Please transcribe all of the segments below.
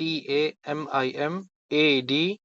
TAMIMAD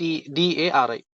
DARI,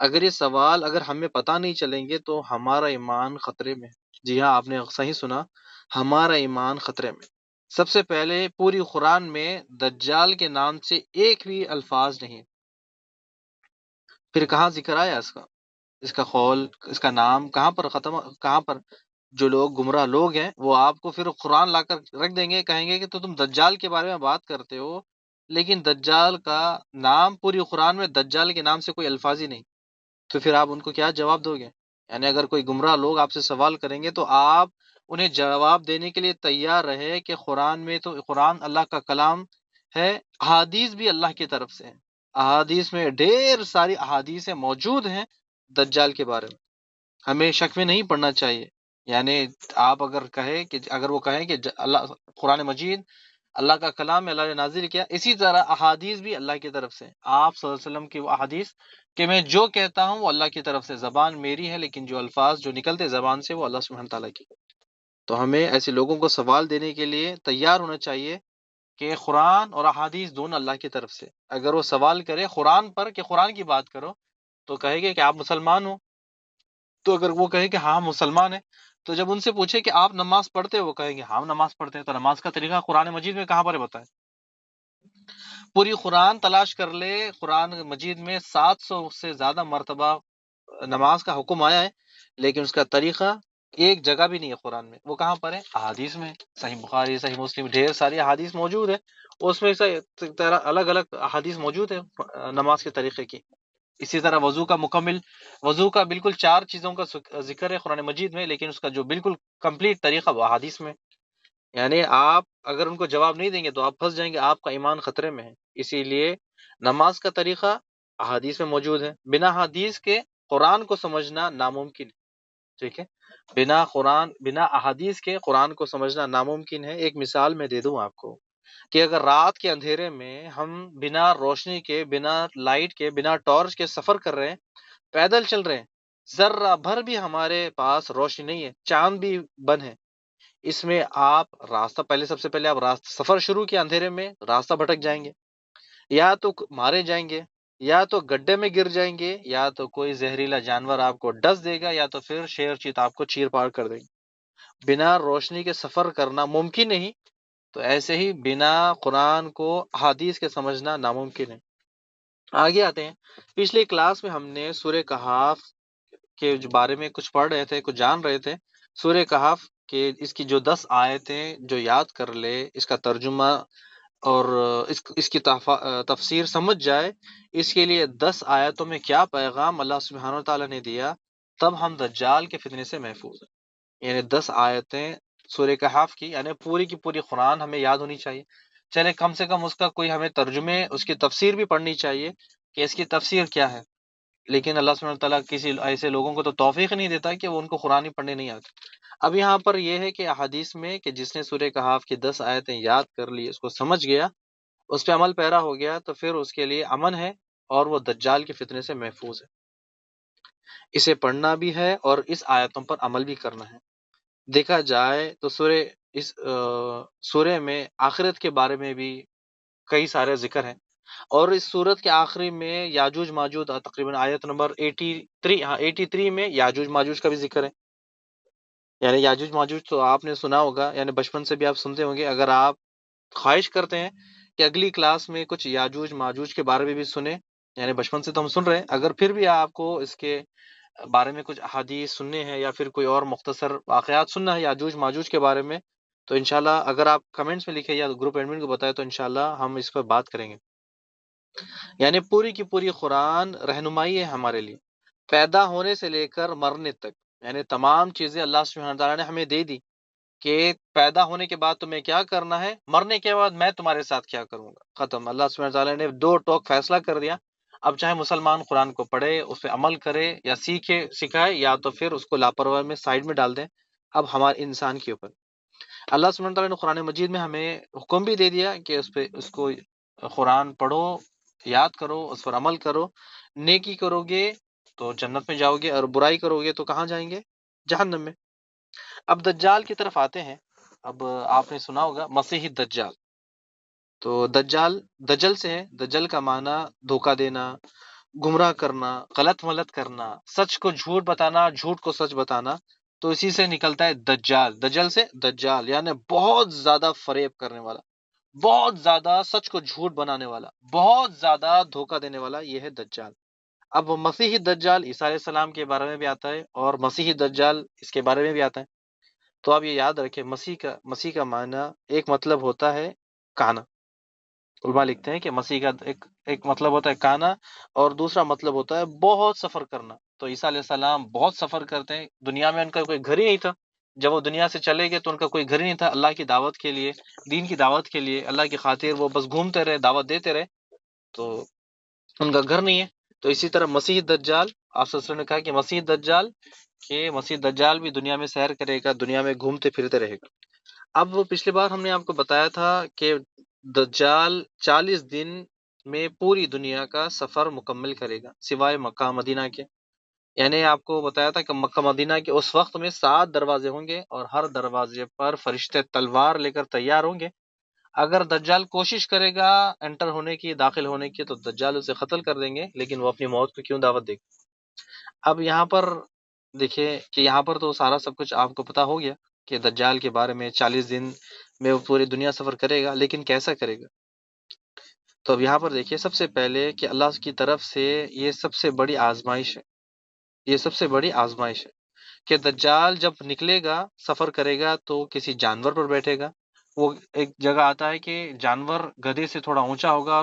اگر یہ سوال اگر ہمیں پتہ نہیں چلیں گے تو ہمارا ایمان خطرے میں ہے۔ جی ہاں، آپ نے صحیح سنا، ہمارا ایمان خطرے میں۔ سب سے پہلے پوری قرآن میں دجال کے نام سے ایک بھی الفاظ نہیں، پھر کہاں ذکر آیا اس کا قول، اس کا نام کہاں پر ختم، کہاں پر؟ جو لوگ گمراہ لوگ ہیں وہ آپ کو پھر قرآن لا کر رکھ دیں گے، کہیں گے کہ تو تم دجال کے بارے میں بات کرتے ہو، لیکن دجال کا نام پوری قرآن میں دجال کے نام سے کوئی الفاظ ہی نہیں، تو پھر آپ ان کو کیا جواب دو گے؟ یعنی اگر کوئی گمراہ لوگ آپ سے سوال کریں گے تو آپ انہیں جواب دینے کے لیے تیار رہے کہ قرآن میں تو قرآن اللہ کا کلام ہے، احادیث بھی اللہ کی طرف سے ہیں، احادیث میں ڈھیر ساری احادیث موجود ہیں دجال کے بارے میں، ہمیں شک میں نہیں پڑنا چاہیے۔ یعنی آپ اگر وہ کہیں کہ اللہ قرآن مجید اللہ کا کلام ہے، اللہ نے نازل کیا، اسی طرح احادیث بھی اللہ کی طرف سے، آپ صلی اللہ علیہ وسلم کی وہ احادیث کہ میں جو کہتا ہوں وہ اللہ کی طرف سے، زبان میری ہے لیکن جو الفاظ جو نکلتے زبان سے وہ اللہ سبحانہ تعالیٰ کی۔ تو ہمیں ایسے لوگوں کو سوال دینے کے لیے تیار ہونا چاہیے کہ قرآن اور احادیث دونوں اللہ کی طرف سے۔ اگر وہ سوال کرے قرآن پر کہ قرآن کی بات کرو تو کہے گے کہ آپ مسلمان ہو، تو اگر وہ کہے کہ ہاں مسلمان ہے، تو جب ان سے پوچھے کہ آپ نماز پڑھتے ہو، وہ کہیں گے ہاں نماز پڑھتے ہیں، تو نماز کا طریقہ قرآن مجید میں کہاں پر ہے بتائیں؟ پوری قرآن تلاش کر لے، قرآن مجید میں 700 سے زیادہ مرتبہ نماز کا حکم آیا ہے، لیکن اس کا طریقہ ایک جگہ بھی نہیں ہے قرآن میں، وہ کہاں پر ہے؟ احادیث میں۔ صحیح بخاری، صحیح مسلم، ڈھیر ساری احادیث موجود ہے، اس میں سے الگ الگ احادیث موجود ہے نماز کے طریقے کی۔ اسی طرح وضو کا بالکل 4 چیزوں کا ذکر ہے قرآن مجید میں، لیکن اس کا جو بالکل کمپلیٹ طریقہ وہ احادیث میں۔ یعنی آپ اگر ان کو جواب نہیں دیں گے تو آپ پھنس جائیں گے، آپ کا ایمان خطرے میں ہے۔ اسی لیے نماز کا طریقہ احادیث میں موجود ہے، بنا حدیث کے قرآن کو سمجھنا ناممکن ہے، ٹھیک ہے؟ بنا احادیث کے قرآن کو سمجھنا ناممکن ہے۔ ایک مثال میں دے دوں آپ کو کہ اگر رات کے اندھیرے میں ہم بنا روشنی کے، بنا لائٹ کے، بنا ٹارچ کے سفر کر رہے ہیں، پیدل چل رہے ہیں، ذرہ بھر بھی ہمارے پاس روشنی نہیں ہے، چاند بھی بند ہے، اس میں آپ راستہ سب سے پہلے آپ سفر شروع کیا اندھیرے میں، راستہ بھٹک جائیں گے، یا تو مارے جائیں گے، یا تو گڈھے میں گر جائیں گے، یا تو کوئی زہریلا جانور آپ کو ڈس دے گا، یا تو پھر شیر چیت آپ کو چیر پار کر دے گا۔ بنا روشنی کے سفر کرنا ممکن نہیں، تو ایسے ہی بنا قرآن کو احادیث کے سمجھنا ناممکن ہے۔ آگے آتے ہیں، پچھلی کلاس میں ہم نے سورہ کہف کے بارے میں کچھ پڑھ رہے تھے، کچھ جان رہے تھے۔ سورہ کہف کہ اس کی جو 10 آیتیں جو یاد کر لے، اس کا ترجمہ اور اس کی تفسیر سمجھ جائے، اس کے لیے 10 آیتوں میں کیا پیغام اللہ سبحانہ و تعالیٰ نے دیا، تب ہم دجال کے فتنے سے محفوظ ہیں۔ یعنی 10 آیتیں سورہ کہف کی، یعنی پوری کی پوری قرآن ہمیں یاد ہونی چاہیے، چلے کم سے کم اس کا کوئی ہمیں ترجمے، اس کی تفسیر بھی پڑھنی چاہیے کہ اس کی تفسیر کیا ہے۔ لیکن اللہ سبحانہ تعالیٰ کسی ایسے لوگوں کو تو توفیق نہیں دیتا کہ وہ ان کو قرآن ہی پڑھنے نہیں آتے۔ اب یہاں پر یہ ہے کہ احادیث میں کہ جس نے سورہ کہف کی 10 آیتیں یاد کر لی، اس کو سمجھ گیا، اس پہ عمل پیرا ہو گیا، تو پھر اس کے لیے امن ہے اور وہ دجال کے فتنے سے محفوظ ہے۔ اسے پڑھنا بھی ہے اور اس آیتوں پر عمل بھی کرنا ہے۔ دیکھا جائے تو سورہ میں آخرت کے بارے میں بھی کئی سارے ذکر ہیں، اور اس صورت کے آخری میں یاجوج ماجوج، تقریباً آیت نمبر 83 میں یاجوج ماجوج کا بھی ذکر ہے۔ یعنی یاجوج ماجوج تو آپ نے سنا ہوگا، یعنی بچپن سے بھی آپ سنتے ہوں گے۔ اگر آپ خواہش کرتے ہیں کہ اگلی کلاس میں کچھ یاجوج ماجوج کے بارے میں بھی سنیں، یعنی بچپن سے تو ہم سن رہے ہیں، اگر پھر بھی آپ کو اس کے بارے میں کچھ احادیث سننے ہیں یا پھر کوئی اور مختصر واقعات سننا ہے یاجوج ماجوج کے بارے میں، تو انشاءاللہ اگر آپ کمنٹس میں لکھیں یا گروپ ایڈمن کو بتائیں تو انشاءاللہ ہم اس پر بات کریں گے۔ یعنی پوری کی پوری قرآن رہنمائی ہے ہمارے لیے، پیدا ہونے سے لے کر مرنے تک، یعنی تمام چیزیں اللہ سبحانہ تعالیٰ نے ہمیں دے دی کہ پیدا ہونے کے بعد تمہیں کیا کرنا ہے، مرنے کے بعد میں تمہارے ساتھ کیا کروں گا، ختم۔ اللہ سبحانہ تعالیٰ نے 2 ٹوک فیصلہ کر دیا۔ اب چاہے مسلمان قرآن کو پڑھے، اس پہ عمل کرے، یا سکھائے، یا تو پھر اس کو لاپرواہی میں سائڈ میں ڈال دیں، اب ہمارے انسان کے اوپر۔ اللہ سبحانہ تعالیٰ نے قرآن مجید میں ہمیں حکم بھی دے دیا کہ اس کو قرآن پڑھو، یاد کرو، اس پر عمل کرو، نیکی کرو گے تو جنت میں جاؤ گے، اور برائی کرو گے تو کہاں جائیں گے؟ جہنم میں۔ اب دجال کی طرف آتے ہیں۔ اب آپ نے سنا ہوگا مسیحی دجال، تو دجال دجل سے ہے، دجل کا معنی دھوکہ دینا، گمراہ کرنا، غلط ملت کرنا، سچ کو جھوٹ بتانا، جھوٹ کو سچ بتانا، تو اسی سے نکلتا ہے دجال، دجل سے دجال، یعنی بہت زیادہ فریب کرنے والا، بہت زیادہ سچ کو جھوٹ بنانے والا، بہت زیادہ دھوکہ دینے والا، یہ ہے دجال۔ اب وہ مسیحی دجال عیسیٰ علیہ السلام کے بارے میں بھی آتا ہے، اور مسیحی دجال اس کے بارے میں بھی آتا ہے۔ تو آپ یہ یاد رکھیں، مسیح کا معنی ایک مطلب ہوتا ہے کانا۔ علماء لکھتے ہیں کہ مسیح کا ایک مطلب ہوتا ہے کانا، اور دوسرا مطلب ہوتا ہے بہت سفر کرنا۔ تو عیسیٰ علیہ السلام بہت سفر کرتے ہیں، دنیا میں ان کا کوئی گھر ہی نہیں تھا۔ جب وہ دنیا سے چلے گئے تو ان کا کوئی گھر ہی نہیں تھا، اللہ کی دعوت کے لیے، دین کی دعوت کے لیے، اللہ کی خاطر وہ بس گھومتے رہے، دعوت دیتے رہے، تو ان کا گھر نہیں ہے۔ تو اسی طرح مسیح دجال، آپ صلی اللہ علیہ وسلم نے کہا کہ مسیح دجال بھی دنیا میں سیر کرے گا، دنیا میں گھومتے پھرتے رہے گا۔ اب وہ پچھلی بار ہم نے آپ کو بتایا تھا کہ دجال 40 دن میں پوری دنیا کا سفر مکمل کرے گا سوائے مکہ مدینہ کے۔ یعنی آپ کو بتایا تھا کہ مکہ مدینہ کے اس وقت میں 7 دروازے ہوں گے، اور ہر دروازے پر فرشتے تلوار لے کر تیار ہوں گے۔ اگر دجال کوشش کرے گا انٹر ہونے کی، داخل ہونے کی، تو دجال اسے قتل کر دیں گے، لیکن وہ اپنی موت کو کیوں دعوت دے گا؟ اب یہاں پر دیکھیے کہ یہاں پر تو سارا سب کچھ آپ کو پتا ہو گیا کہ دجال کے بارے میں 40 دن میں وہ پوری دنیا سفر کرے گا، لیکن کیسا کرے گا؟ تو اب یہاں پر دیکھیے، سب سے پہلے کہ اللہ کی طرف سے یہ سب سے بڑی آزمائش ہے، یہ سب سے بڑی آزمائش ہے کہ دجال جب نکلے گا، سفر کرے گا، تو کسی جانور پر بیٹھے گا۔ وہ ایک جگہ آتا ہے کہ جانور گدھے سے تھوڑا اونچا ہوگا،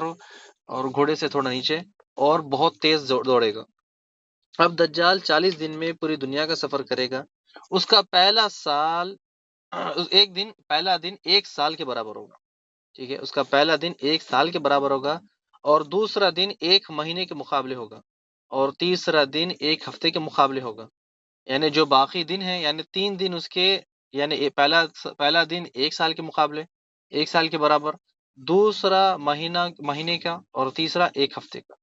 اور گھوڑے سے تھوڑا نیچے، اور بہت تیز دوڑے گا۔ اب دجال 40 دن میں پوری دنیا کا سفر کرے گا۔ اس کا پہلا دن 1 سال کے برابر ہوگا، ٹھیک ہے؟ اس کا پہلا دن 1 سال کے برابر ہوگا، اور دوسرا دن 1 مہینے کے مقابلے ہوگا، اور تیسرا دن 1 ہفتے کے مقابلے ہوگا۔ یعنی جو باقی دن ہیں، یعنی 3 دن اس کے، یعنی پہلا دن 1 سال کے مقابلے، 1 سال کے برابر، دوسرا مہینے کا، اور تیسرا 1 ہفتے کا،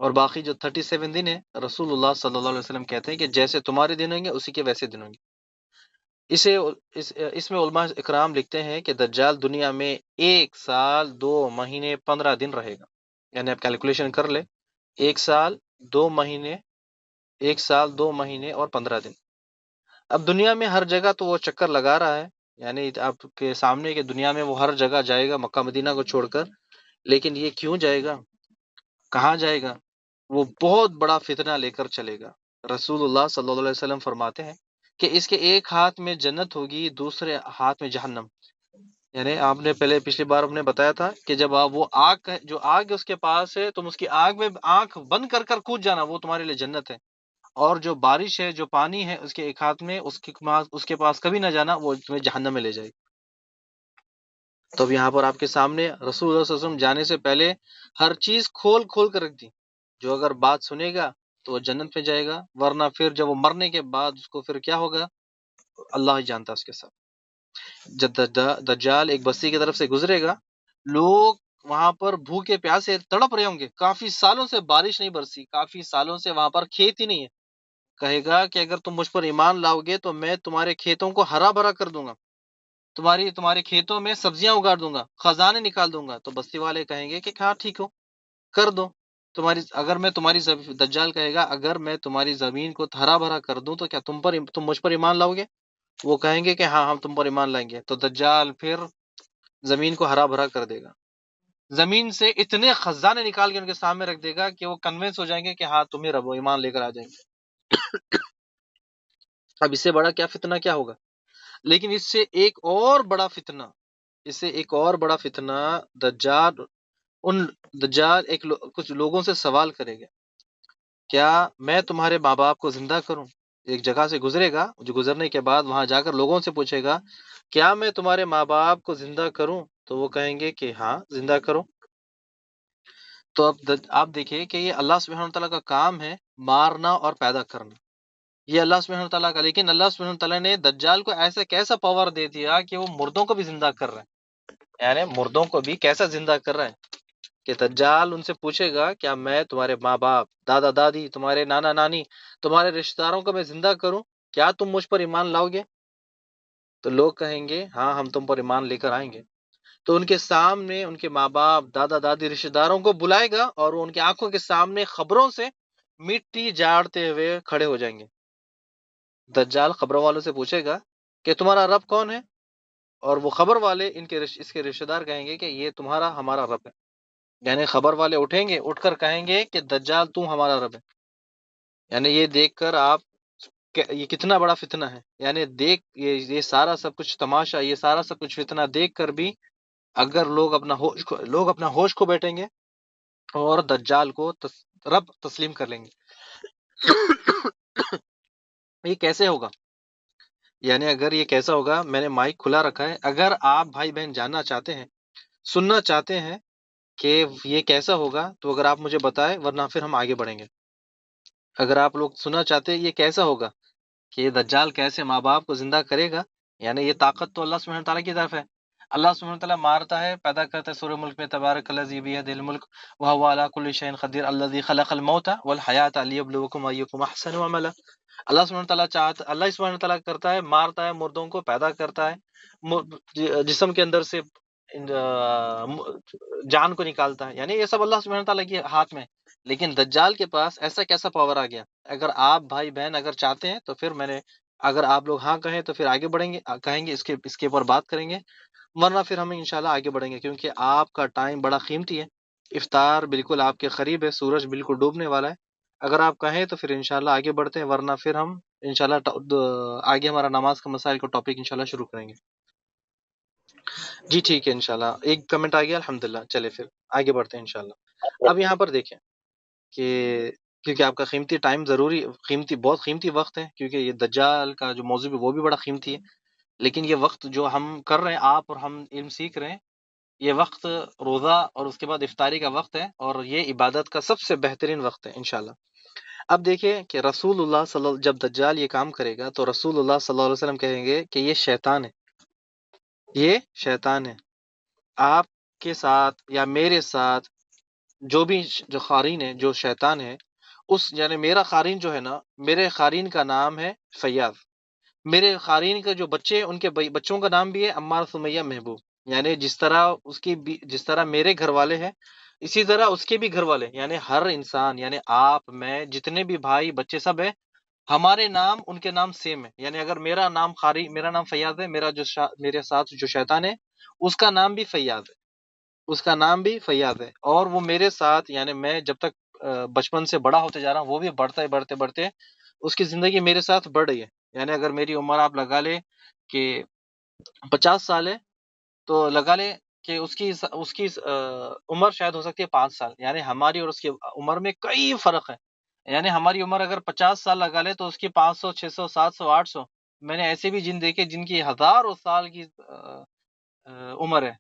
اور باقی جو 37 دن ہے، رسول اللہ صلی اللہ علیہ وسلم کہتے ہیں کہ جیسے تمہارے دن ہوں گے اسی کے ویسے دن ہوں گے۔ اس میں علماء اکرام لکھتے ہیں کہ دجال دنیا میں 1 سال 2 مہینے 15 دن رہے گا۔ یعنی آپ کیلکولیشن کر لیں، 1 سال 2 مہینے، 1 سال 2 مہینے اور 15 دن۔ اب دنیا میں ہر جگہ تو وہ چکر لگا رہا ہے، یعنی آپ کے سامنے کہ دنیا میں وہ ہر جگہ جائے گا مکہ مدینہ کو چھوڑ کر، لیکن یہ کیوں جائے گا؟ کہاں جائے گا؟ وہ بہت بڑا فتنہ لے کر چلے گا۔ رسول اللہ صلی اللہ علیہ وسلم فرماتے ہیں کہ اس کے ایک ہاتھ میں جنت ہوگی، دوسرے ہاتھ میں جہنم۔ یعنی آپ نے پچھلی بار ہم نے بتایا تھا کہ جب آپ وہ جو آگ اس کے پاس ہے، تم اس کی آگ میں آنکھ بند کر کر کود جانا، وہ تمہارے لیے جنت ہے۔ اور جو بارش ہے، جو پانی ہے اس کے ایک ہاتھ میں، اس کے پاس کبھی نہ جانا، وہ تمہیں جہنم میں لے جائے گی۔ تو اب یہاں پر آپ کے سامنے رسول اللہ صلی اللہ علیہ وسلم جانے سے پہلے ہر چیز کھول کھول کر رکھ دی۔ جو اگر بات سنے گا تو وہ جنت میں جائے گا، ورنہ پھر جب وہ مرنے کے بعد اس کو پھر کیا ہوگا، اللہ ہی جانتا ہے اس کے ساتھ۔ جب دجال ایک بستی کی طرف سے گزرے گا، لوگ وہاں پر بھوکے پیاسے تڑپ رہے ہوں گے، کافی سالوں سے بارش نہیں برسی، کافی سالوں سے وہاں پر کھیت ہی نہیں ہے۔ کہے گا کہ اگر تم مجھ پر ایمان لاؤ گے تو میں تمہارے کھیتوں کو ہرا بھرا کر دوں گا، تمہارے کھیتوں میں سبزیاں اگاڑ دوں گا، خزانے نکال دوں گا۔ تو بستی والے کہیں گے کہ ہاں ٹھیک ہو، کر دو۔ دجال کہے گا اگر میں تمہاری زمین کو ہرا بھرا کر دوں تو کیا تم مجھ پر ایمان لاؤ گے؟ وہ کہیں گے کہ ہاں ہم تم پر ایمان لائیں گے۔ تو دجال پھر زمین کو ہرا بھرا کر دے گا، زمین سے اتنے خزانے نکال کے ان کے سامنے رکھ دے گا کہ وہ کنوینس ہو جائیں گے کہ ہاں تمہیں رب ایمان لے کر آ جائیں گے۔ اب اس سے بڑا کیا فتنہ کیا ہوگا؟ لیکن اس سے ایک اور بڑا فتنہ، دجال کچھ لوگوں سے سوال کرے گا، کیا میں تمہارے ماں باپ کو زندہ کروں؟ ایک جگہ سے گزرے گا، جو گزرنے کے بعد وہاں جا کر لوگوں سے پوچھے گا، کیا میں تمہارے ماں باپ کو زندہ کروں؟ تو وہ کہیں گے کہ ہاں زندہ کرو۔ تو اب آپ دیکھیے کہ یہ اللہ سبحانہ تعالیٰ کا کام ہے، مارنا اور پیدا کرنا، یہ اللہ سبحانہ تعالیٰ کا۔ لیکن اللہ سبحانہ تعالیٰ نے دجال کو ایسا کیسا پاور دے دیا کہ وہ مردوں کو بھی زندہ کر رہا ہے، یعنی مردوں کو بھی کیسا زندہ کر رہا ہے کہ دجال ان سے پوچھے گا، کیا میں تمہارے ماں باپ، دادا دادی، تمہارے نانا نانی، تمہارے رشتہ داروں کو میں زندہ کروں؟ کیا تم مجھ پر ایمان لاؤ گے؟ تو لوگ کہیں گے ہاں ہم تم پر ایمان لے کر آئیں گے۔ تو ان کے سامنے ان کے ماں باپ، دادا دادی، رشتے داروں کو بلائے گا اور وہ ان کی آنکھوں کے سامنے خبروں سے مٹی جاڑتے ہوئے کھڑے ہو جائیں گے۔ دجال خبروں والوں سے پوچھے گا کہ تمہارا رب کون ہے؟ اور وہ خبر والے اس کے رشتے دار کہیں گے کہ یہ تمہارا ہمارا رب ہے۔ یعنی خبر والے اٹھیں گے، اٹھ کر کہیں گے کہ دجال تم ہمارا رب ہے۔ یعنی یہ دیکھ کر آپ یہ کتنا بڑا فتنہ ہے، یعنی یہ سارا سب کچھ تماشا، یہ سارا سب کچھ فتنہ دیکھ کر بھی اگر لوگ اپنا ہوش کھو بیٹھیں گے اور دجال کو رب تسلیم کر لیں گے۔ یہ کیسے ہوگا؟ یعنی اگر یہ کیسا ہوگا، میں نے مائک کھلا رکھا ہے، اگر آپ بھائی بہن جاننا چاہتے ہیں، سننا چاہتے ہیں کہ یہ کیسا ہوگا، تو اگر آپ مجھے بتائیں، ورنہ پھر ہم آگے بڑھیں گے۔ اگر آپ لوگ سننا چاہتے ہیں یہ کیسا ہوگا کہ یہ دجال کیسے ماں باپ کو زندہ کرے گا، یعنی یہ طاقت تو اللہ سبحانہ تعالیٰ کی طرف ہے۔ اللہ سبحانہ تعالیٰ مارتا ہے، پیدا کرتا ہے۔ سورہ ملک میں تبارک الذی بیدہ الملک وہو علی کل شیء قدیر الذی خلق الموت والحیاۃ لیبلوکم ایکم احسن عملا۔ اللہ سبحانہ تعالیٰ کرتا ہے، مارتا ہے مردوں کو، پیدا کرتا ہے جسم کے اندر سے جان کو نکالتا ہے، یعنی یہ سب اللہ سبحانہ تعالیٰ کے ہاتھ میں۔ لیکن دجال کے پاس ایسا کیسا پاور آ گیا؟ اگر آپ بھائی بہن اگر چاہتے ہیں تو پھر اگر آپ لوگ ہاں کہیں تو پھر آگے بڑھیں گے، کہیں گے اس کے اوپر بات کریں گے، ورنہ پھر ہم انشاءاللہ آگے بڑھیں گے، کیونکہ آپ کا ٹائم بڑا قیمتی ہے۔ افطار بالکل آپ کے قریب ہے، سورج بالکل ڈوبنے والا ہے۔ اگر آپ کہیں تو پھر انشاءاللہ آگے بڑھتے ہیں، ورنہ پھر ہم انشاءاللہ آگے ہمارا نماز کا مسائل کو ٹاپک انشاءاللہ شروع کریں گے۔ جی ٹھیک ہے، انشاءاللہ ایک کمنٹ آ گیا، الحمدللہ۔ چلے پھر آگے بڑھتے ہیں انشاءاللہ۔ اب یہاں پر دیکھیں کہ کیونکہ آپ کا قیمتی ٹائم بہت قیمتی وقت ہے، کیونکہ یہ دجال کا جو موضوع ہے وہ بھی بڑا قیمتی ہے، لیکن یہ وقت جو ہم کر رہے ہیں، آپ اور ہم علم سیکھ رہے ہیں، یہ وقت روزہ اور اس کے بعد افطاری کا وقت ہے، اور یہ عبادت کا سب سے بہترین وقت ہے انشاءاللہ۔ اب دیکھیں کہ رسول اللہ جب دجال یہ کام کرے گا تو رسول اللہ صلی اللہ علیہ وسلم کہیں گے کہ یہ شیطان ہے، یہ شیطان ہے۔ آپ کے ساتھ یا میرے ساتھ جو قارین ہے، جو شیطان ہے، یعنی میرا قارین جو ہے نا، میرے قارین کا نام ہے فیاض۔ میرے قارین کا جو بچے ہیں، ان کے بچوں کا نام بھی ہے عمار، سمیہ، محبوب۔ یعنی جس طرح میرے گھر والے ہیں، اسی طرح اس کے بھی گھر والے، یعنی ہر انسان، یعنی آپ، میں، جتنے بھی بھائی بچے سب ہیں، ہمارے نام ان کے نام سیم ہے۔ یعنی اگر میرا نام فیاض ہے، میرے ساتھ جو شیطان ہے اس کا نام بھی فیاض ہے، اس کا نام بھی فیاض ہے، اور وہ میرے ساتھ، یعنی میں جب تک بچپن سے بڑا ہوتے جا رہا ہوں، وہ بھی بڑھتے بڑھتے بڑھتے اس کی زندگی میرے ساتھ بڑھ رہی ہے۔ یعنی اگر میری عمر آپ لگا لے کہ 50 سال ہے، تو لگا لے کہ اس کی عمر شاید ہو سکتی ہے 5 سال، یعنی ہماری اور اس کی عمر میں کئی فرق ہے۔ یعنی ہماری عمر اگر 50 سال لگا لے تو اس کی 500، 600، 700، 800۔ میں نے ایسے بھی جن دیکھے جن کی ہزاروں سال کی عمر ہے،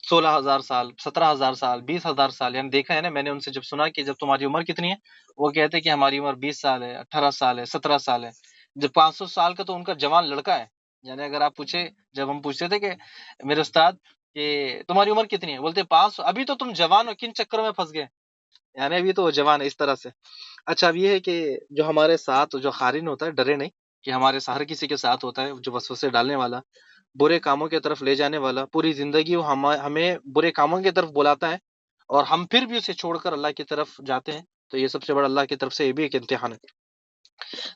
16,000 سال، 17,000 سال، 20,000 سال، یعنی دیکھا ہے نا۔ میں نے ان سے جب سنا کہ جب تمہاری عمر کتنی ہے، وہ کہتے کہ ہماری عمر 20 سال ہے، 18 سال ہے، 17 سال ہے۔ جب 500 سال کا تو ان کا جوان لڑکا ہے۔ یعنی اگر آپ جب ہم پوچھتے تھے کہ میرے استاد کہ تمہاری عمر کتنی ہے، بولتے 500، ابھی تو تم جوان ہو، کن چکروں میں پھنس گئے؟ یعنی ابھی تو وہ جوان ہے، اس طرح سے۔ اچھا، اب یہ ہے کہ جو ہمارے ساتھ جو قارین ہوتا ہے، ڈرے نہیں کہ ہمارے ہر کسی کے ساتھ ہوتا ہے، جو وسوسے ڈالنے والا، برے کاموں کی طرف لے جانے والا، پوری زندگی وہ ہمیں برے کاموں کی طرف بلاتا ہے، اور ہم پھر بھی اسے چھوڑ کر اللہ کی طرف جاتے ہیں۔ تو یہ سب سے بڑا اللہ کی طرف سے یہ بھی ایک امتحان ہے۔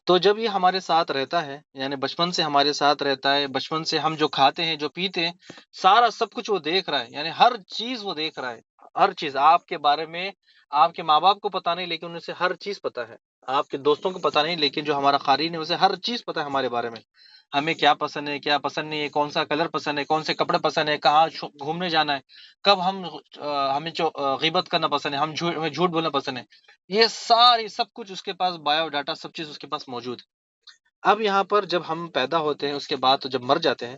تو جب یہ ہمارے ساتھ رہتا ہے، یعنی بچپن سے ہمارے ساتھ رہتا ہے، بچپن سے ہم جو کھاتے ہیں، جو پیتے ہیں، سارا سب کچھ وہ دیکھ رہا ہے، یعنی ہر چیز وہ دیکھ رہا ہے۔ ہر چیز آپ کے بارے میں، آپ کے ماں باپ کو پتا نہیں، لیکن انہیں سے ہر چیز پتا ہے۔ آپ کے دوستوں کو پتا نہیں، لیکن جو ہمارا قارین ہے اسے ہر چیز پتا ہے ہمارے بارے میں۔ ہمیں کیا پسند ہے، کیا پسند نہیں ہے، کون سا کلر پسند ہے، کون سے کپڑے پسند ہے، کہاں گھومنے جانا ہے، کب ہمیں غیبت کرنا پسند ہے، ہمیں جھوٹ بولنا پسند ہے، یہ سب کچھ اس کے پاس، بایو ڈاٹا سب چیز اس کے پاس موجود ہے۔ اب یہاں پر جب ہم پیدا ہوتے ہیں، اس کے بعد جب مر جاتے ہیں،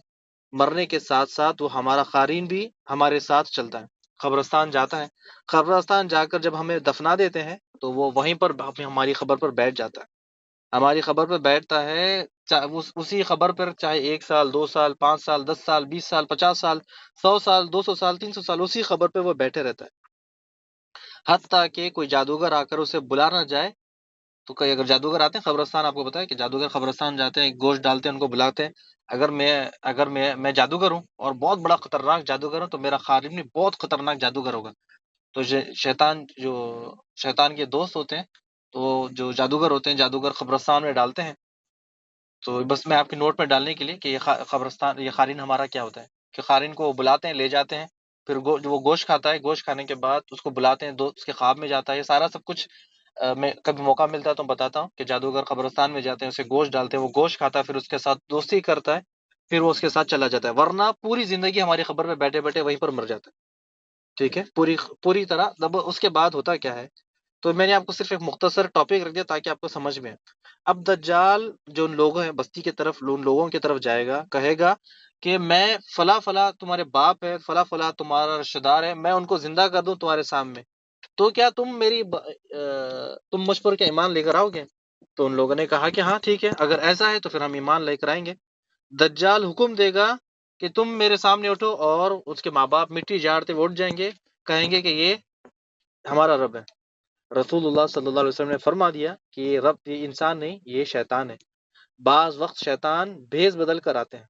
مرنے کے ساتھ ساتھ وہ ہمارا قارین بھی ہمارے ساتھ چلتا ہے، قبرستان جاتا ہے۔ قبرستان جا کر جب ہمیں دفنا دیتے ہیں تو وہ وہیں پر ہماری قبر پر بیٹھ جاتا ہے، ہماری خبر پر بیٹھتا ہے۔ اسی خبر پر چاہے 1 سال، 2 سال، 5 سال، 10 سال، 20 سال، 50 سال، 100 سال، 200 سال، 300 سال اسی خبر پہ وہ بیٹھے رہتا ہے، حتیٰ کہ کوئی جادوگر آ کر اسے بلا نہ جائے۔ تو اگر جادوگر آتے ہیں قبرستان، آپ کو بتایا کہ جادوگر قبرستان جاتے ہیں، گوشت ڈالتے ہیں، ان کو بلاتے ہیں، اگر میں جادوگر ہوں اور بہت بڑا خطرناک جادوگر ہوں، تو میرا قارن بھی بہت خطرناک جادوگر ہوگا۔ تو شیطان کے دوست ہوتے ہیں، تو جو جادوگر ہوتے ہیں، جادوگر قبرستان میں ڈالتے ہیں۔ تو بس میں آپ کی نوٹ میں ڈالنے کے لیے کہ یہ قارن ہمارا کیا ہوتا ہے، کہ قارن کو وہ بلاتے ہیں، لے جاتے ہیں، پھر وہ گوشت کھاتا ہے، گوشت کھانے کے بعد اس کو بلاتے ہیں، اس کے خواب میں جاتا ہے، یہ سارا سب کچھ میں کبھی موقع ملتا ہے تو بتاتا ہوں کہ جادوگر قبرستان میں جاتے ہیں، اسے گوشت ڈالتے ہیں، وہ گوشت کھاتا ہے، پھر اس کے ساتھ دوستی کرتا ہے، پھر وہ اس کے ساتھ چلا جاتا ہے، ورنہ پوری زندگی ہماری قبر میں بیٹھے بیٹھے وہیں پر مر جاتا ہے۔ ٹھیک ہے، پوری پوری طرح اس کے بعد ہوتا کیا ہے؟ تو میں نے آپ کو صرف ایک مختصر ٹاپک رکھ دیا تاکہ آپ کو سمجھ میں آئے۔ اب دجال جو لوگ ہیں بستی کی طرف، ان لوگوں کی طرف جائے گا، کہے گا کہ میں فلاں فلاں تمہارے باپ ہے، فلاں فلاں تمہارا رشتہ دار ہے، میں ان کو زندہ کر دوں تمہارے سامنے، تو کیا تم مجھ پر کیا ایمان لے کر آؤ گے؟ تو ان لوگوں نے کہا کہ ہاں ٹھیک ہے، اگر ایسا ہے تو پھر ہم ایمان لے کر آئیں گے۔ دجال حکم دے گا کہ تم میرے سامنے اٹھو، اور اس کے ماں باپ مٹی جھاڑتے ہوئے اٹھ جائیں گے، کہیں گے کہ یہ ہمارا رب ہے۔ رسول اللہ صلی اللہ علیہ وسلم نے فرما دیا کہ یہ انسان نہیں، یہ شیطان ہے۔ بعض وقت شیطان بھیس بدل کر آتے ہیں،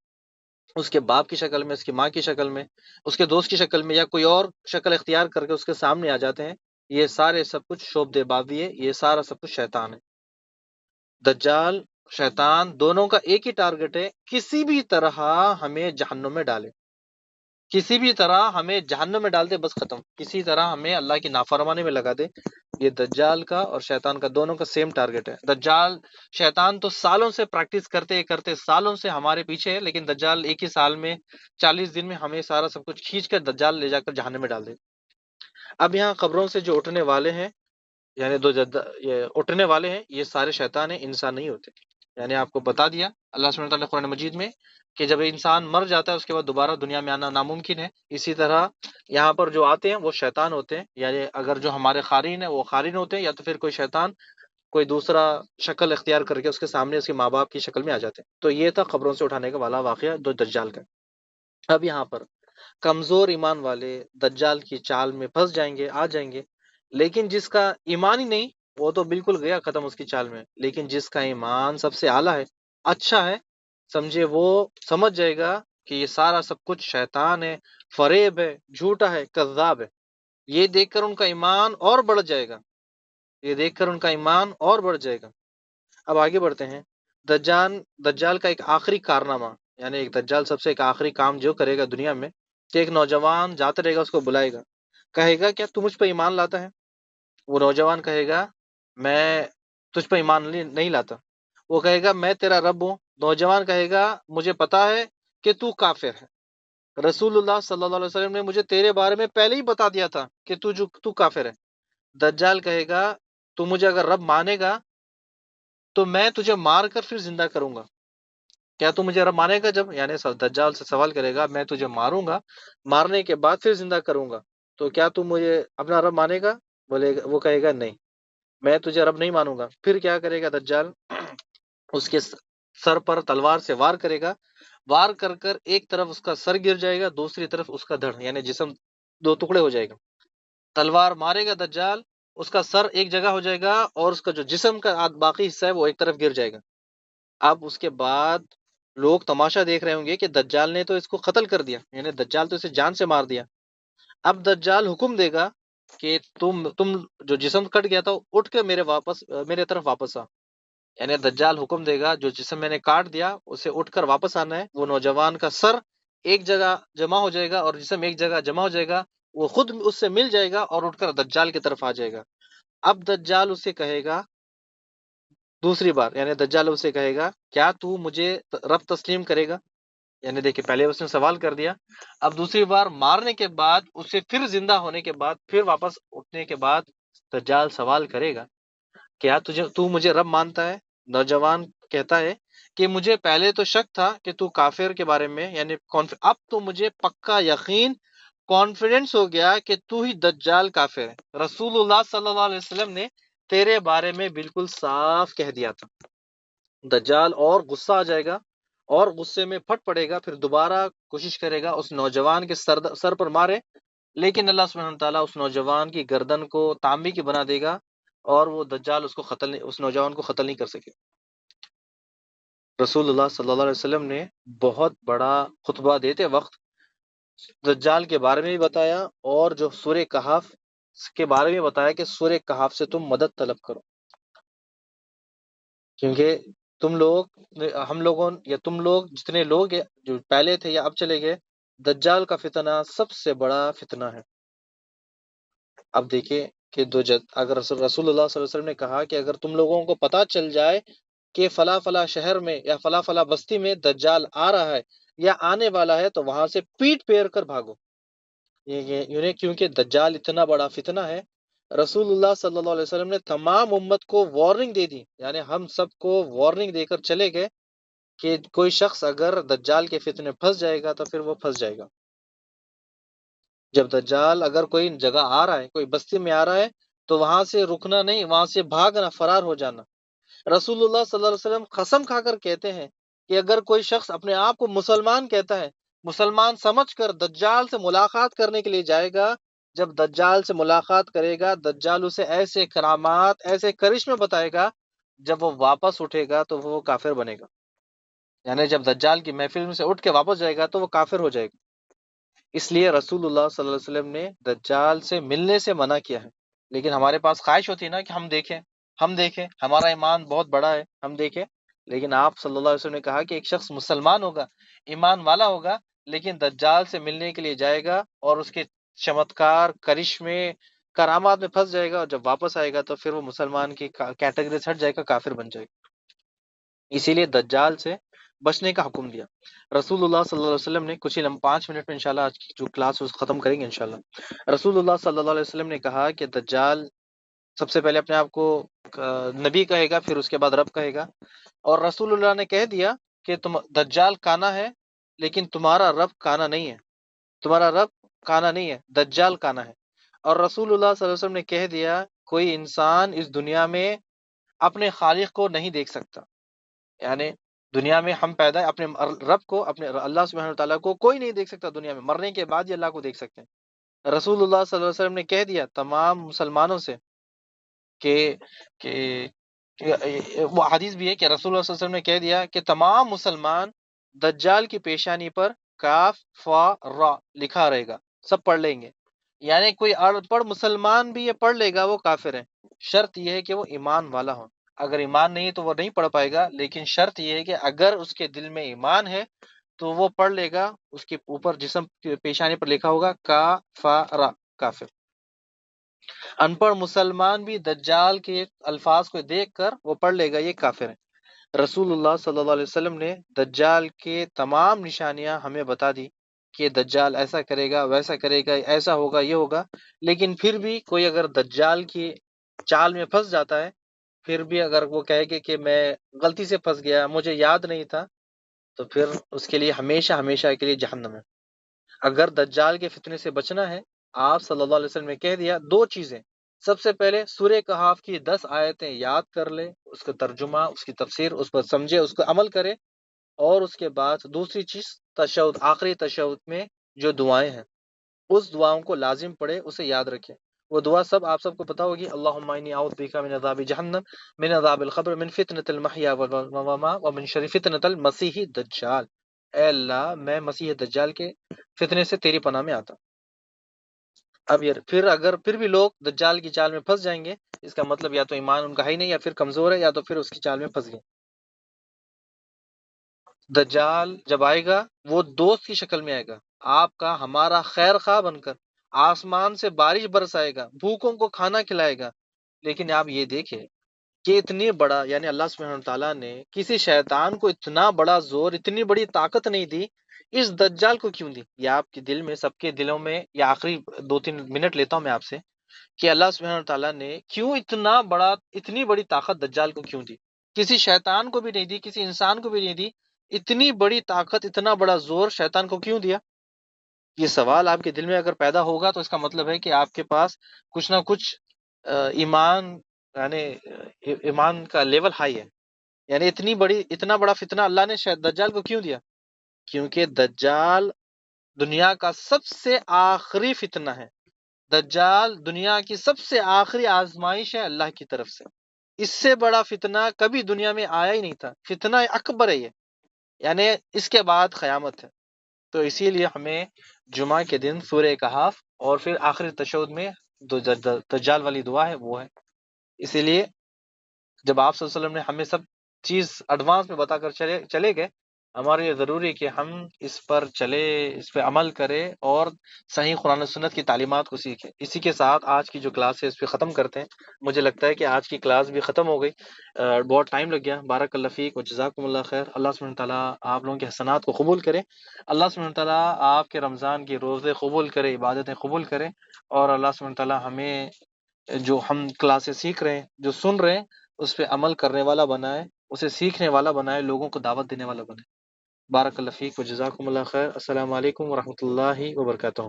اس کے باپ کی شکل میں، اس کی ماں کی شکل میں، اس کے دوست کی شکل میں، یا کوئی اور شکل اختیار کر کے اس کے سامنے آ جاتے ہیں۔ یہ سارے سب کچھ شعبد بابی ہے، یہ سارا سب کچھ شیطان ہے۔ دجال شیطان دونوں کا ایک ہی ٹارگٹ ہے، کسی بھی طرح ہمیں جہنم میں ڈالے، کسی بھی طرح ہمیں جہنم میں ڈال دے، بس ختم، کسی طرح ہمیں اللہ کی نافرمانی میں لگا دے۔ یہ دجال کا اور شیطان کا دونوں کا سیم ٹارگٹ ہے۔ شیطان تو سالوں سے پریکٹس کرتے کرتے سالوں سے ہمارے پیچھے ہے، لیکن دجال ایک ہی سال میں 40 دن میں ہمیں سارا سب کچھ کھینچ کر دجال لے جا کر جہنم میں ڈال دے۔ اب یہاں قبروں سے جو اٹھنے والے ہیں، یعنی یہ اٹھنے والے ہیں، یہ سارے شیطان ہیں، انسان نہیں ہوتے۔ یعنی آپ کو بتا دیا اللہ سبحانہ وتعالی قرآن مجید میں کہ جب انسان مر جاتا ہے اس کے بعد دوبارہ دنیا میں آنا ناممکن ہے۔ اسی طرح یہاں پر جو آتے ہیں وہ شیطان ہوتے ہیں، یعنی اگر جو ہمارے قارین ہیں وہ قارین ہوتے ہیں، یا تو پھر کوئی شیطان کوئی دوسرا شکل اختیار کر کے اس کے سامنے اس کے ماں باپ کی شکل میں آ جاتے ہیں۔ تو یہ تھا قبروں سے اٹھانے کا والا واقعہ جو دجال کا۔ اب یہاں پر کمزور ایمان والے دجال کی چال میں پھنس جائیں گے، آ جائیں گے، لیکن جس کا ایمان ہی نہیں، وہ تو بالکل گیا ختم اس کی چال میں، لیکن جس کا ایمان سب سے اعلیٰ ہے، اچھا ہے، سمجھے، وہ سمجھ جائے گا کہ یہ سارا سب کچھ شیطان ہے، فریب ہے، جھوٹا ہے، کذاب ہے۔ یہ دیکھ کر ان کا ایمان اور بڑھ جائے گا، یہ دیکھ کر ان کا ایمان اور بڑھ جائے گا۔ اب آگے بڑھتے ہیں۔ دجال کا ایک آخری کارنامہ، یعنی ایک دجال سب سے ایک آخری کام جو کرے گا دنیا میں، کہ ایک نوجوان جاتا رہے گا، اس کو بلائے گا، کہے گا کیا تو مجھ پہ ایمان لاتا ہے؟ وہ نوجوان کہے گا میں تجھ پہ ایمان نہیں لاتا۔ وہ کہے گا میں تیرا رب ہوں۔ نوجوان کہے گا مجھے پتا ہے کہ تو کافر ہے، رسول اللہ صلی اللہ علیہ وسلم نے مجھے تیرے بارے میں پہلے ہی بتا دیا تھا کہ تو کافر ہے۔ دجال کہے گا تو مجھے اگر رب مانے گا تو میں تجھے مار کر پھر زندہ کروں گا۔ کیا تو مجھے رب مانے گا؟ جب یعنی دجال سے سوال کرے گا میں تجھے ماروں گا، مارنے کے بعد پھر زندہ کروں گا، تو کیا تو مجھے اپنا رب مانے گا؟ وہ کہے گا نہیں، میں تجھے رب نہیں مانوں گا۔ پھر کیا کرے گا دجال؟ اس کے سر پر تلوار سے وار کرے گا، وار کر کر ایک طرف اس کا سر گر جائے گا، دوسری طرف اس کا دھڑ یعنی جسم دو ٹکڑے ہو جائے گا۔ تلوار مارے گا دجال، اس کا سر ایک جگہ ہو جائے گا اور اس کا جو جسم کا باقی حصہ ہے وہ ایک طرف گر جائے گا۔ اب اس کے بعد لوگ تماشا دیکھ رہے ہوں گے کہ دجال نے تو اس کو قتل کر دیا، یعنی دجال تو اسے جان سے مار دیا۔ اب دجال حکم دے گا کہ تم جو جسم کٹ گیا تھا اٹھ کے میرے طرف واپس آ۔ یعنی دجال حکم دے گا جو جسم میں نے کاٹ دیا اسے اٹھ کر واپس آنا ہے۔ وہ نوجوان کا سر ایک جگہ جمع ہو جائے گا اور جسم ایک جگہ جمع ہو جائے گا، وہ خود اس سے مل جائے گا اور اٹھ کر دجال کی طرف آ جائے گا۔ اب دجال اسے کہے گا دوسری بار، یعنی دجال اسے کہے گا کیا تو مجھے رب تسلیم کرے گا؟ یعنی دیکھیں پہلے اس نے سوال کر دیا، اب دوسری بار مارنے کے بعد اسے پھر زندہ ہونے کے بعد پھر واپس اٹھنے کے بعد دجال سوال کرے گا کیا تو مجھے رب مانتا ہے؟ نوجوان کہتا ہے کہ مجھے پہلے تو شک تھا کہ تو کافر کے بارے میں، یعنی اب تو مجھے پکا یقین کانفیڈنس ہو گیا کہ تو ہی دجال کافر ہے۔ رسول اللہ صلی اللہ علیہ وسلم نے تیرے بارے میں بالکل صاف کہہ دیا تھا۔ دجال اور غصہ آ جائے گا اور غصے میں پھٹ پڑے گا، پھر دوبارہ کوشش کرے گا اس نوجوان کے سر پر مارے، لیکن اللہ سبحانہ تعالیٰ اس نوجوان کی گردن کو تانبے کی بنا دے گا اور وہ دجال اس نوجوان کو قتل نہیں کر سکے۔ رسول اللہ صلی اللہ علیہ وسلم نے بہت بڑا خطبہ دیتے وقت دجال کے بارے میں بھی بتایا، اور جو سورہ کہف کے بارے میں بتایا کہ سورہ کہف سے تم مدد طلب کرو، کیونکہ تم لوگ، ہم لوگوں یا تم لوگ جتنے لوگ جو پہلے تھے یا اب چلے گئے، دجال کا فتنہ سب سے بڑا فتنہ ہے۔ اب دیکھیں کہ اگر رسول اللہ صلی اللہ علیہ وسلم نے کہا کہ اگر تم لوگوں کو پتہ چل جائے کہ فلاں فلاں شہر میں یا فلاں فلاں بستی میں دجال آ رہا ہے یا آنے والا ہے، تو وہاں سے پیٹ پھیر کر بھاگو، کیونکہ دجال اتنا بڑا فتنہ ہے۔ رسول اللہ صلی اللہ علیہ وسلم نے تمام امت کو وارننگ دے دی، یعنی ہم سب کو وارننگ دے کر چلے گئے کہ کوئی شخص اگر دجال کے فتنے پھنس جائے گا تو پھر وہ پھنس جائے گا۔ جب دجال اگر کوئی جگہ آ رہا ہے، کوئی بستی میں آ رہا ہے، تو وہاں سے رکنا نہیں، وہاں سے بھاگنا، فرار ہو جانا۔ رسول اللہ صلی اللہ علیہ وسلم قسم کھا کر کہتے ہیں کہ اگر کوئی شخص اپنے آپ کو مسلمان کہتا ہے، مسلمان سمجھ کر دجال سے ملاقات کرنے کے لیے جائے گا، جب دجال سے ملاقات کرے گا، دجال اسے ایسے کرامات، ایسے کرشمے بتائے گا، جب وہ واپس اٹھے گا تو وہ کافر بنے گا۔ یعنی جب دجال کی محفل میں سے اٹھ کے واپس جائے گا تو وہ کافر ہو جائے گا۔ اس لیے رسول اللہ صلی اللہ علیہ وسلم نے دجال سے ملنے سے منع کیا ہے، لیکن ہمارے پاس خواہش ہوتی ہے نا کہ ہم دیکھیں، ہمارا ایمان بہت بڑا ہے، ہم دیکھیں، لیکن آپ صلی اللہ علیہ وسلم نے کہا کہ ایک شخص مسلمان ہوگا، ایمان والا ہوگا، لیکن دجال سے ملنے کے لیے جائے گا اور اس کے چمتکار، کرشمے، کرامات میں پھنس جائے گا، اور جب واپس آئے گا تو پھر وہ مسلمان کی کیٹیگری سے ہٹ جائے گا، کافر بن جائے گا۔ اسی لیے دجال سے بچنے کا حکم دیا رسول اللہ صلی اللہ علیہ وسلم نے۔ کچھ ہی 5 منٹ میں انشاءاللہ آج کی جو کلاس ہے اس کو ختم کریں گے انشاءاللہ۔ رسول اللہ صلی اللہ علیہ وسلم نے کہا کہ دجال سب سے پہلے اپنے آپ کو نبی کہے گا، پھر اس کے بعد رب کہے گا، اور رسول اللہ نے کہہ دیا کہ دجال کانا ہے، لیکن تمہارا رب کانا نہیں ہے، تمہارا رب کانا نہیں ہے، دجال کانا ہے۔ اور رسول اللہ صلی اللہ علیہ وسلم نے کہہ دیا کوئی انسان اس دنیا میں اپنے خالق کو نہیں دیکھ سکتا، یعنی دنیا میں ہم پیدا ہے، اپنے رب کو، اپنے اللہ سبحانہ وتعالیٰ کو کوئی نہیں دیکھ سکتا دنیا میں، مرنے کے بعد ہی اللہ کو دیکھ سکتے ہیں۔ رسول اللہ صلی اللہ علیہ وسلم نے کہہ دیا تمام مسلمانوں سے کہ کہ وہ حدیث بھی ہے کہ رسول اللہ صلی اللہ علیہ وسلم نے کہہ دیا کہ تمام مسلمان دجال کی پیشانی پر کاف فا را لکھا رہے گا، سب پڑھ لیں گے، یعنی کوئی ان پڑھ مسلمان بھی یہ پڑھ لے گا وہ کافر ہے، شرط یہ ہے کہ وہ ایمان والا ہو۔ اگر ایمان نہیں ہے تو وہ نہیں پڑھ پائے گا، لیکن شرط یہ ہے کہ اگر اس کے دل میں ایمان ہے تو وہ پڑھ لے گا، اس کے اوپر جسم پیشانی پر لکھا ہوگا کا فا را، کافر۔ ان پڑھ مسلمان بھی دجال کے الفاظ کو دیکھ کر وہ پڑھ لے گا یہ کافر ہے۔ رسول اللہ صلی اللہ علیہ وسلم نے دجال کے تمام نشانیاں ہمیں بتا دی کہ دجال ایسا کرے گا، ویسا کرے گا، ایسا ہوگا، یہ ہوگا، لیکن پھر بھی کوئی اگر دجال کی چال میں پھنس جاتا ہے، پھر بھی اگر وہ کہے گے کہ میں غلطی سے پھنس گیا، مجھے یاد نہیں تھا، تو پھر اس کے لیے ہمیشہ ہمیشہ کے لیے جہنم ہے۔ اگر دجال کے فتنے سے بچنا ہے، آپ صلی اللہ علیہ وسلم نے کہہ دیا 2 چیزیں۔ سب سے پہلے سورہ کہف کی 10 آیتیں یاد کر لے، اس کا ترجمہ، اس کی تفسیر، اس پر سمجھے، اس کو عمل کرے، اور اس کے بعد دوسری چیز تشہد، آخری تشہد میں جو دعائیں ہیں اس دعاؤں کو لازم پڑھے، اسے یاد رکھے۔ وہ دعا آپ سب کو پتا ہوگی، اللہم انی اعوذ بک من عذاب جہنم، من عذاب القبر، من فتنۃ المحیا والممات، ومن شر فتنۃ المسیح الدجال۔ اے اللہ میں مسیح دجال کے فتنے سے تیری پناہ میں آتا ہوں۔ اب پھر بھی لوگ دجال کی چال میں پھنس جائیں گے، اس کا مطلب یا تو ایمان ان کا ہے ہی نہیں، یا پھر کمزور ہے، یا تو پھر اس کی چال میں پھنس گئے۔ دجال جب آئے گا وہ دوست کی شکل میں آئے گا، آپ کا ہمارا خیر خواہ بن کر آسمان سے بارش برسائے گا، بھوکوں کو کھانا کھلائے گا۔ لیکن آپ یہ دیکھیں کہ اتنی بڑا، یعنی اللہ سبحانہ تعالیٰ نے کسی شیطان کو اتنا بڑا زور، اتنی بڑی طاقت نہیں دی، اس دجال کو کیوں دی؟ یہ آپ کے دل میں، سب کے دلوں میں، یا آخری 2-3 منٹ لیتا ہوں میں آپ سے کہ اللہ سبحانہ تعالیٰ نے کیوں اتنی بڑی طاقت دجال کو کیوں دی؟ کسی شیطان کو بھی نہیں دی، کسی انسان کو بھی نہیں دی، اتنی بڑی طاقت، اتنا بڑا زور شیطان کو کیوں دیا؟ یہ سوال آپ کے دل میں اگر پیدا ہوگا تو اس کا مطلب ہے کہ آپ کے پاس کچھ نہ کچھ ایمان، یعنی ایمان کا لیول ہائی ہے۔ یعنی اتنا بڑا فتنہ اللہ نے شاید دجال کو کیوں دیا؟ کیونکہ دجال دنیا کا سب سے آخری فتنہ ہے، دجال دنیا کی سب سے آخری آزمائش ہے اللہ کی طرف سے، اس سے بڑا فتنہ کبھی دنیا میں آیا ہی نہیں تھا، فتنہ اکبر ہے یہ، یعنی اس کے بعد قیامت ہے۔ تو اسی لیے ہمیں جمعہ کے دن سورہ کہف اور پھر آخری تشہد میں دجال والی دعا ہے وہ ہے۔ اسی لیے جب آپ صلی اللہ علیہ وسلم نے ہمیں سب چیز ایڈوانس میں بتا کر چلے گئے، ہمارے لیے ضروری ہے کہ ہم اس پر چلے، اس پہ عمل کریں اور صحیح قرآن و سنت کی تعلیمات کو سیکھیں۔ اسی کے ساتھ آج کی جو کلاس ہے اس پہ ختم کرتے ہیں۔ مجھے لگتا ہے کہ آج کی کلاس بھی ختم ہو گئی، بہت ٹائم لگ گیا۔ بارک اللہ فیک و جزاکم اللہ خیر۔ اللہ سبحانہ تعالیٰ آپ لوگوں کے حسنات کو قبول کرے۔ اللہ سبحانہ تعالیٰ آپ کے رمضان کی روزے قبول کرے، عبادتیں قبول کرے، اور اللہ سبحانہ تعالیٰ ہمیں جو ہم کلاسیں سیکھ رہے ہیں، جو سن رہے ہیں، اس پہ عمل کرنے والا بنائے، اسے سیکھنے والا بنائے، لوگوں کو دعوت دینے والا بنائے۔ بارک اللہ فیک و جزاکم اللہ خیر۔ السلام علیکم ورحمۃ اللہ وبرکاتہ۔